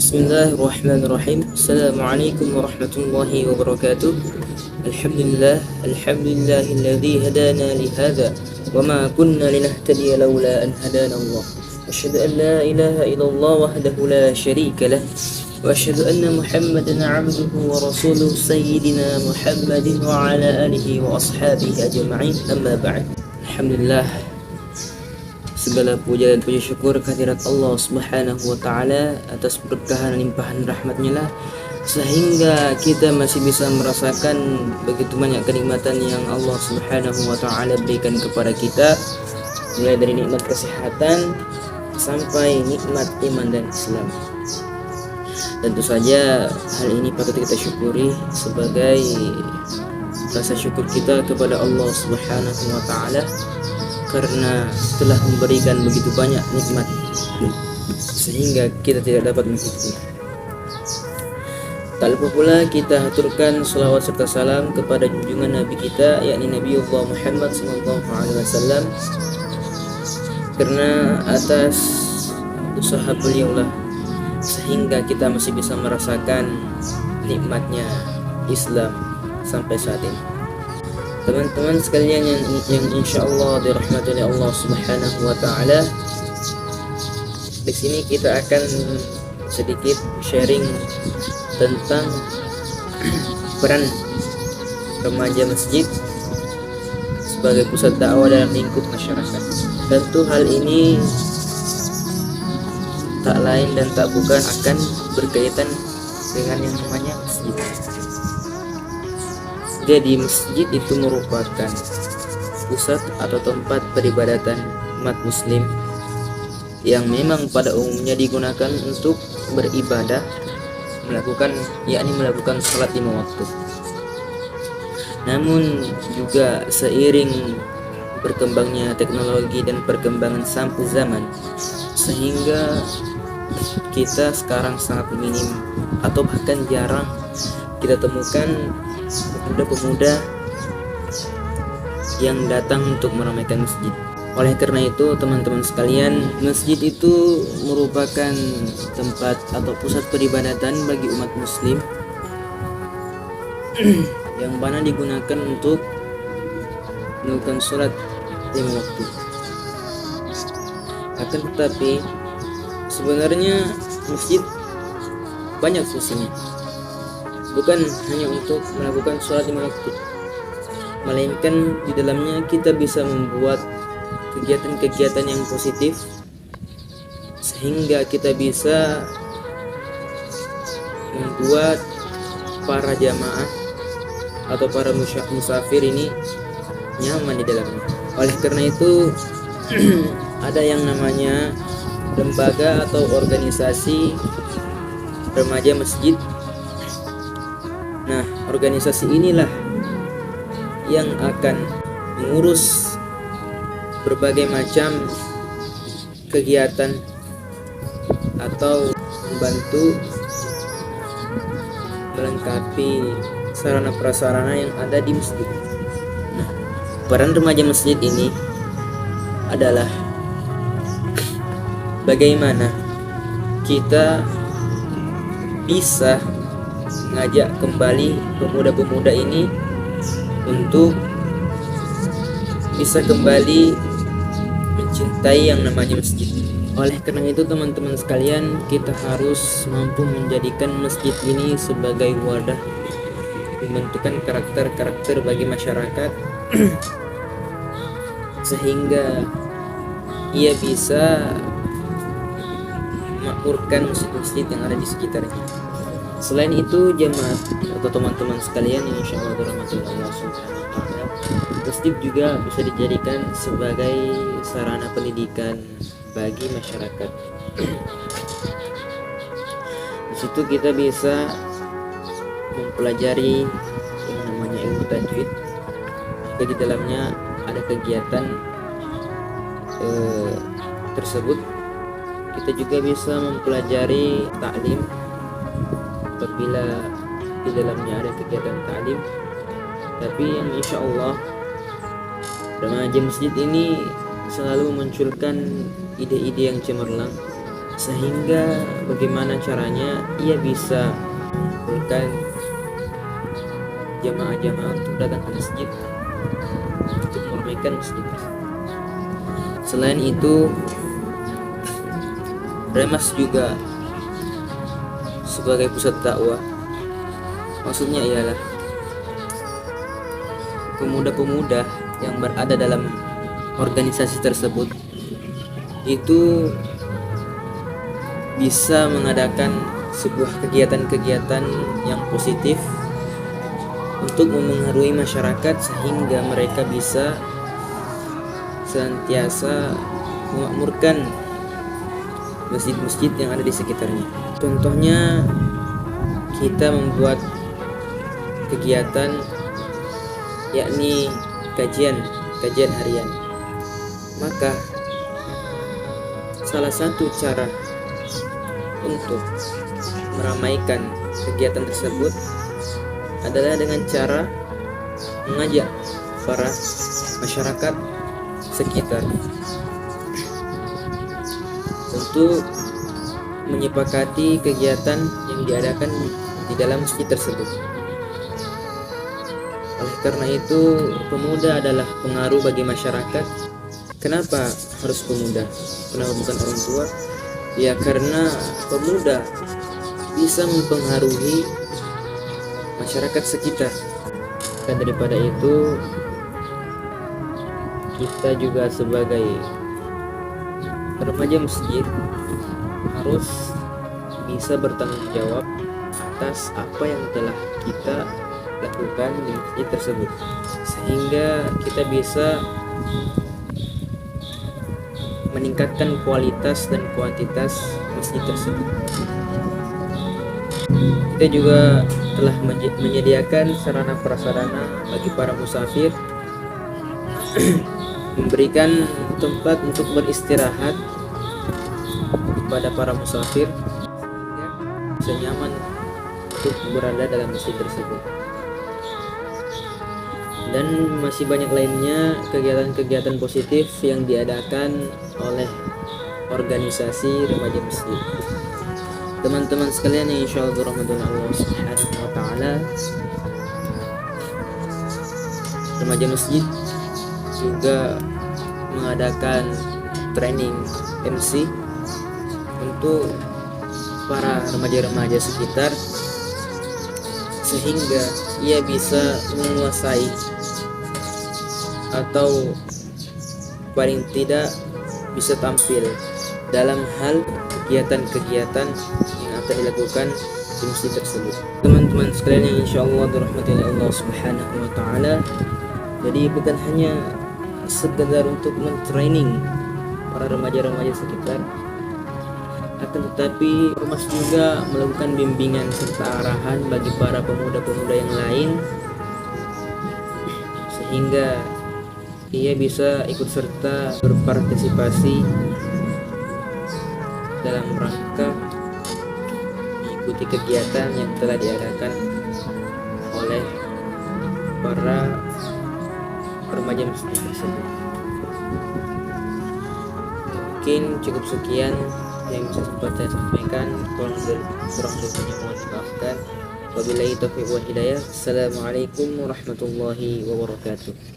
Bismillahirrahmanirrahim. Assalamualaikum warahmatullahi wabarakatuh. Alhamdulillahilladzi hadana li hadza wa ma kunna linahtadiya laula an hadana Allah. Asyhadu an la ilaha illallah wahdahu la syarika lah wa asyhadu anna Muhammadan 'abduhu wa rasuluhu sayyidina Muhammadin wa ala alihi wa ashabihi ajma'in. Amma ba'd. Alhamdulillah, segala puja dan puji syukur kehadirat Allah Subhanahu wa taala atas berkahan dan limpahan rahmat-Nya lah, sehingga kita masih bisa merasakan begitu banyak kenikmatan yang Allah Subhanahu wa taala berikan kepada kita, mulai dari nikmat kesehatan sampai nikmat iman dan Islam. Tentu saja hal ini patut kita syukuri sebagai rasa syukur kita kepada Allah Subhanahu wa taala karena telah memberikan begitu banyak nikmat sehingga kita tidak dapat menghitungnya. Tak lupa pula kita haturkan salawat serta salam kepada junjungan Nabi kita, yakni Nabiullah Muhammad SAW, karena atas usaha beliau lah sehingga kita masih bisa merasakan nikmatnya Islam sampai saat ini. Teman-teman sekalian yang insyaallah dirahmati oleh Allah Subhanahu wa taala, di sini kita akan sedikit sharing tentang peran remaja masjid sebagai pusat dakwah dalam lingkup masyarakat. Tentu hal ini tak lain dan tak bukan akan berkaitan dengan yang namanya masjid. Jadi masjid itu merupakan pusat atau tempat peribadatan umat muslim yang memang pada umumnya digunakan untuk beribadah, melakukan salat 5 waktu. Namun juga seiring berkembangnya teknologi dan perkembangan sampai zaman, sehingga kita sekarang sangat minim atau bahkan jarang kita temukan pemuda-pemuda yang datang untuk meramaikan masjid. Oleh karena itu, teman-teman sekalian, masjid itu merupakan tempat atau pusat peribadatan bagi umat muslim yang mana digunakan untuk melakukan sholat 5 waktu. Akan tetapi sebenarnya masjid banyak fungsinya, bukan hanya untuk melakukan sholat 5 waktu, melainkan di dalamnya kita bisa membuat kegiatan-kegiatan yang positif sehingga kita bisa membuat para jamaah atau para musafir ini nyaman di dalamnya. Oleh karena itu ada yang namanya lembaga atau organisasi remaja masjid. Nah, organisasi inilah yang akan mengurus berbagai macam kegiatan atau membantu melengkapi sarana prasarana yang ada di masjid. Nah, peran remaja masjid ini adalah bagaimana kita bisa ngajak kembali pemuda-pemuda ini untuk bisa kembali mencintai yang namanya masjid. Oleh karena itu, teman-teman sekalian, kita harus mampu menjadikan masjid ini sebagai wadah pembentukan karakter-karakter bagi masyarakat sehingga ia bisa memakmurkan masjid-masjid yang ada di sekitarnya. Selain itu, jemaat atau teman-teman sekalian yang insyaallah dirahmati Allah Subhanahu wa taala, masjid juga bisa dijadikan sebagai sarana pendidikan bagi masyarakat. Di situ kita bisa mempelajari yang namanya ilmu tajwid. Jika di dalamnya ada kegiatan tersebut, kita juga bisa mempelajari taklim apabila di dalamnya ada kegiatan taklim. Tapi yang insya Allah remaja masjid ini selalu memunculkan ide-ide yang cemerlang sehingga bagaimana caranya ia bisa mengumpulkan jamaah-jamaah untuk datang ke masjid untuk meramaikan masjid. Selain itu, Remas juga sebagai pusat dakwah. Maksudnya ialah pemuda-pemuda yang berada dalam organisasi tersebut itu bisa mengadakan sebuah kegiatan-kegiatan yang positif untuk memengaruhi masyarakat sehingga mereka bisa senantiasa memakmurkan masjid-masjid yang ada di sekitarnya. Contohnya, kita membuat kegiatan yakni kajian harian. Maka salah satu cara untuk meramaikan kegiatan tersebut adalah dengan cara mengajak para masyarakat sekitar untuk menyepakati kegiatan yang diadakan di dalam masjid tersebut. Oleh karena itu, pemuda adalah pengaruh bagi masyarakat. Kenapa harus pemuda? Kenapa bukan orang tua? Ya karena pemuda bisa mempengaruhi masyarakat sekitar. Dan daripada itu, kita juga sebagai remaja masjid harus bisa bertanggung jawab atas apa yang telah kita lakukan di masjid tersebut, sehingga kita bisa meningkatkan kualitas dan kuantitas masjid tersebut. Kita juga telah menyediakan sarana prasarana bagi para musafir, memberikan tempat untuk beristirahat kepada para musafir sehingga bisa nyaman untuk berada dalam masjid tersebut. Dan masih banyak lainnya kegiatan-kegiatan positif yang diadakan oleh organisasi remaja masjid. Teman-teman sekalian yang insyaallah dirahmati Allah Subhanahu wa taala, remaja masjid juga mengadakan training MC untuk para remaja-remaja sekitar sehingga ia bisa menguasai atau paling tidak bisa tampil dalam hal kegiatan-kegiatan yang akan dilakukan di masjid tersebut. Teman-teman sekalian yang insyaallah dirahmati Allah Subhanahu wa taala, jadi bukan hanya sekedar untuk mentraining para remaja-remaja sekitar, akan tetapi Ormas juga melakukan bimbingan serta arahan bagi para pemuda-pemuda yang lain sehingga ia bisa ikut serta berpartisipasi dalam rangka mengikuti kegiatan yang telah diadakan oleh para remaja masjid tersebut. Mungkin cukup sekian yang bisa sempat saya sampaikan. Kurang lebihnya mohon dimaafkan. Wabillahi taufiq wal hidayah. Assalamualaikum warahmatullahi wabarakatuh.